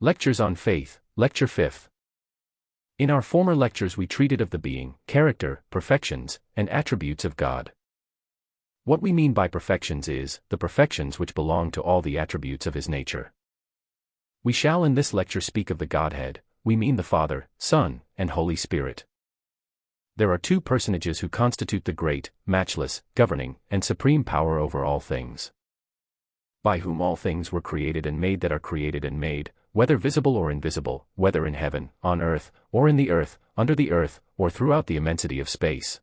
Lectures on Faith, Lecture 5th. In our former lectures we treated of the being, character, perfections, and attributes of God. What we mean by perfections is, the perfections which belong to all the attributes of His nature. We shall in this lecture speak of the Godhead, we mean the Father, Son, and Holy Spirit. There are two personages who constitute the great, matchless, governing, and supreme power over all things. By whom all things were created and made that are created and made, whether visible or invisible, whether in heaven, on earth, or in the earth, under the earth, or throughout the immensity of space.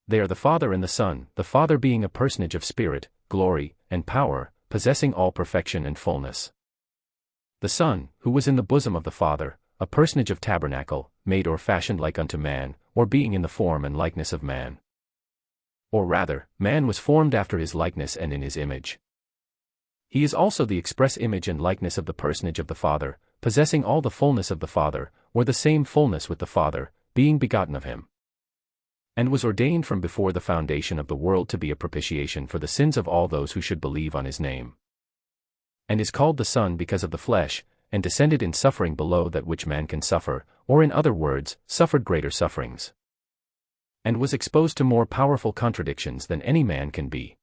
They are the Father and the Son, the Father being a personage of spirit, glory, and power, possessing all perfection and fullness. The Son, who was in the bosom of the Father, a personage of tabernacle, made or fashioned like unto man, or being in the form and likeness of man. Or rather, man was formed after His likeness and in His image. He is also the express image and likeness of the personage of the Father, possessing all the fullness of the Father, or the same fullness with the Father, being begotten of Him. And was ordained from before the foundation of the world to be a propitiation for the sins of all those who should believe on His name. And is called the Son because of the flesh, and descended in suffering below that which man can suffer, or in other words, suffered greater sufferings. And was exposed to more powerful contradictions than any man can be.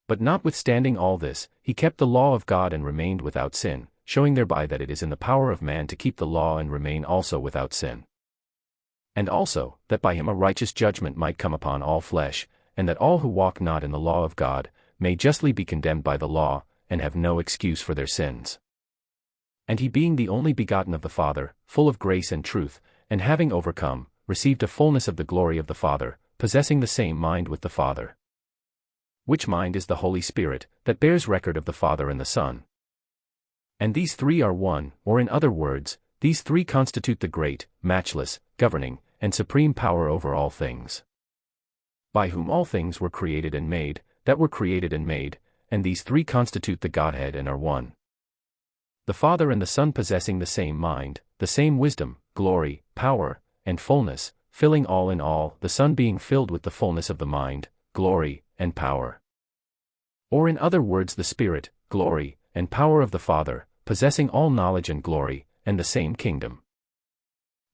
But notwithstanding all this, He kept the law of God and remained without sin, showing thereby that it is in the power of man to keep the law and remain also without sin. And also, that by Him a righteous judgment might come upon all flesh, and that all who walk not in the law of God, may justly be condemned by the law, and have no excuse for their sins. And He being the only begotten of the Father, full of grace and truth, and having overcome, received a fullness of the glory of the Father, possessing the same mind with the Father. Which mind is the Holy Spirit, that bears record of the Father and the Son. And these three are one, or in other words, these three constitute the great, matchless, governing, and supreme power over all things. By whom all things were created and made, that were created and made, and these three constitute the Godhead and are one. The Father and the Son possessing the same mind, the same wisdom, glory, power, and fullness, filling all in all, the Son being filled with the fullness of the mind, glory, and power. Or in other words the Spirit, glory, and power of the Father, possessing all knowledge and glory, and the same kingdom.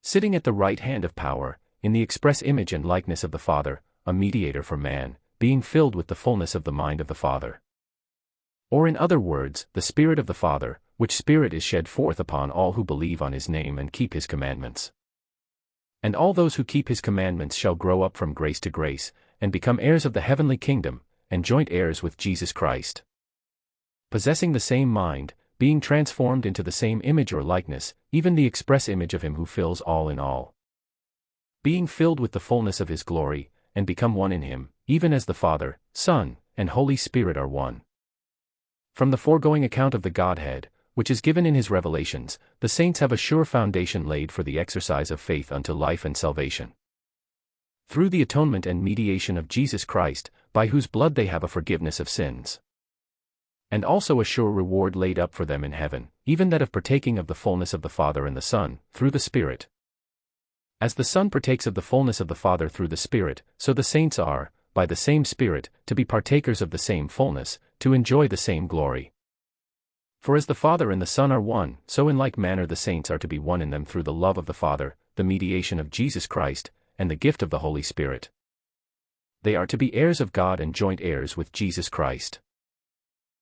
Sitting at the right hand of power, in the express image and likeness of the Father, a mediator for man, being filled with the fullness of the mind of the Father. Or in other words, the Spirit of the Father, which Spirit is shed forth upon all who believe on His name and keep His commandments. And all those who keep His commandments shall grow up from grace to grace, and become heirs of the heavenly kingdom, and joint heirs with Jesus Christ. Possessing the same mind, being transformed into the same image or likeness, even the express image of Him who fills all in all. Being filled with the fullness of His glory, and become one in Him, even as the Father, Son, and Holy Spirit are one. From the foregoing account of the Godhead, which is given in His revelations, the saints have a sure foundation laid for the exercise of faith unto life and salvation. Through the atonement and mediation of Jesus Christ, by whose blood they have a forgiveness of sins. And also a sure reward laid up for them in heaven, even that of partaking of the fullness of the Father and the Son, through the Spirit. As the Son partakes of the fullness of the Father through the Spirit, so the saints are, by the same Spirit, to be partakers of the same fullness, to enjoy the same glory. For as the Father and the Son are one, so in like manner the saints are to be one in them through the love of the Father, the mediation of Jesus Christ, and the gift of the Holy Spirit. They are to be heirs of God and joint heirs with Jesus Christ.